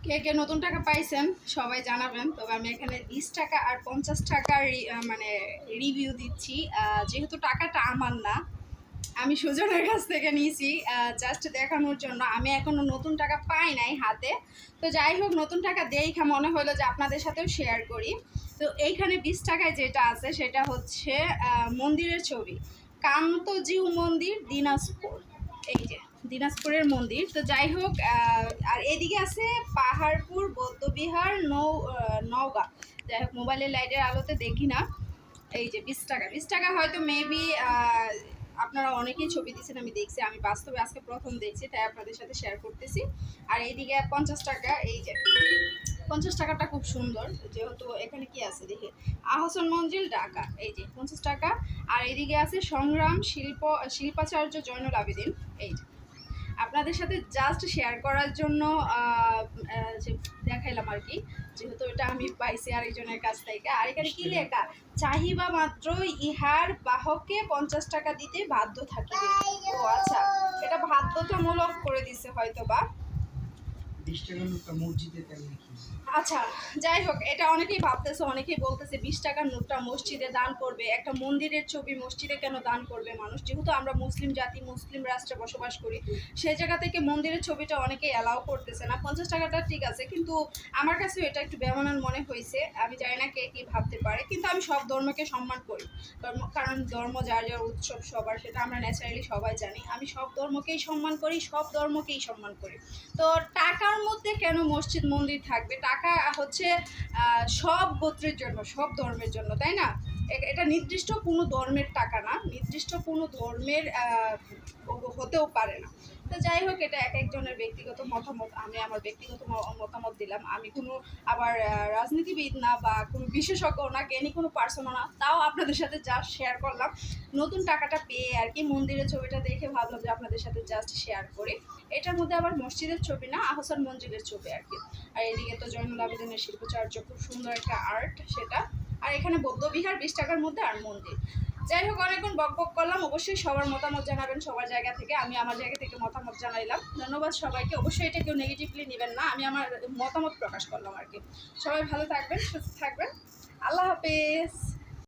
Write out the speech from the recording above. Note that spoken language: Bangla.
কে কে নতুন টাকা পাইছেন সবাই জানাবেন। তবে আমি এখানে 20 টাকা আর 50 টাকার মানে রিভিউ দিচ্ছি। যেহেতু টাকাটা আমার না, আমি সুজনের কাছ থেকে নিয়েছি জাস্ট দেখানোর জন্য। আমি এখনো নতুন টাকা পাই নাই হাতে। তো যাই হোক, নতুন টাকা দেখা মনে হলো যে আপনাদের সাথেও শেয়ার করি। তো এইখানে 20 টাকায় যেটা আছে সেটা হচ্ছে মন্দিরের ছবি, কান্তজিউ মন্দির, দিনাজপুর। এই যে দিনাজপুরের মন্দির। তো যাই হোক, আর এদিকে আছে পাহাড়পুর বৌদ্ধবিহার, নওগাঁ। যাই হোক, মোবাইলের লাইটের আলোতে দেখি না। এই যে 20 টাকা, 20 টাকা হয়তো মেবি আপনারা অনেকেই ছবি দিচ্ছেন, আমি দেখছি। আমি বাস্তবে আজকে প্রথম দেখছি, তাই আপনাদের সাথে শেয়ার করতেছি। আর এইদিকে 50 টাকা, এই যে 50 টাকাটা খুব সুন্দর। যেহেতু এখানে কি আছে দেখে, আহসান মঞ্জিল ঢাকা, এই যে 50 টাকা। আর এইদিকে আছে সংগ্রাম শিল্পাচার্য জয়নুল আবেদিন। এই যে আপনাদের সাথে জাস্ট শেয়ার করার জন্য যে দেখাইলাম আর কি, যেহেতু এটা আমি পাইছি আরেকজনের কাছ থেকে। আর এখানে কি লেখা, চাহিবা মাত্র ইহার বাহককে 50 টাকা দিতে বাধ্য থাকিবে। ও আচ্ছা, এটা বাধ্যতামূলক করে দিছে হয়তো বা। আচ্ছা, যাই হোক, এটা অনেকেই ভাবতেছে, অনেকেই বলতেছে 20 টাকার নোটটা মসজিদে দান করবে। একটা মন্দিরের ছবি মসজিদে কেন দান করবে মানুষ? যেহেতু আমরা মুসলিম জাতি, মুসলিম রাষ্ট্রে বসবাস করি, সেই জায়গা থেকে মন্দিরের ছবিটা অনেকেই অ্যালাউ করতেছে না। 50 টাকাটা ঠিক আছে, কিন্তু আমার কাছে এটা একটু বেমানান মনে হয়েছে। আমি জানি না কে কী ভাবতে পারে, কিন্তু আমি সব ধর্মকে সম্মান করি। কারণ ধর্ম যার যার উৎসব সবার, সেটা আমরা ন্যাচারালি সবাই জানি। আমি সব ধর্মকেই সম্মান করি, সব ধর্মকেই সম্মান করি। তো টাকার মধ্যে কেন মসজিদ মন্দির থাকবে? টাকা হচ্ছে সব গোত্রের জন্য, সব ধর্মের জন্য, তাই না? এটা নির্দিষ্ট কোনো ধর্মের টাকা না, নির্দিষ্ট কোনো ধর্মের হতেও পারে না। তো যাই হোক, এটা এক একজনের ব্যক্তিগত মতামত। আমি আমার ব্যক্তিগত মতামত দিলাম। আমি কোনো আবার রাজনীতিবিদ না বা কোনো বিশেষজ্ঞ না, জ্ঞানী কোনো পার্সনও না, তাও আপনাদের সাথে জাস্ট শেয়ার করলাম। নতুন টাকাটা পেয়ে আর কি, মন্দিরের ছবিটা দেখে ভাবলাম যে আপনাদের সাথে জাস্ট শেয়ার করি। এটার মধ্যে আবার মসজিদের ছবি না, আহসান মঞ্জিলের ছবি আর কি। আর এদিকে তো জয়নুল আবেদিনের শিল্পচার্য, খুব সুন্দর একটা আর্ট সেটা। আর এখানে বৌদ্ধবিহার 20 টাকার মধ্যে, আর মন্দির। যাই হোক, অনেকক্ষণ বক বক করলাম। অবশ্যই সবার মতামত জানাবেন সবার জায়গা থেকে। আমি আমার জায়গা থেকে মতামত জানাইলাম। ধন্যবাদ সবাইকে। অবশ্যই এটা কেউ নেগেটিভলি নেবেন না, আমি আমার মতামত প্রকাশ করলাম আর কি। সবাই ভালো থাকবেন, সুস্থ থাকবেন। আল্লাহ হাফেজ।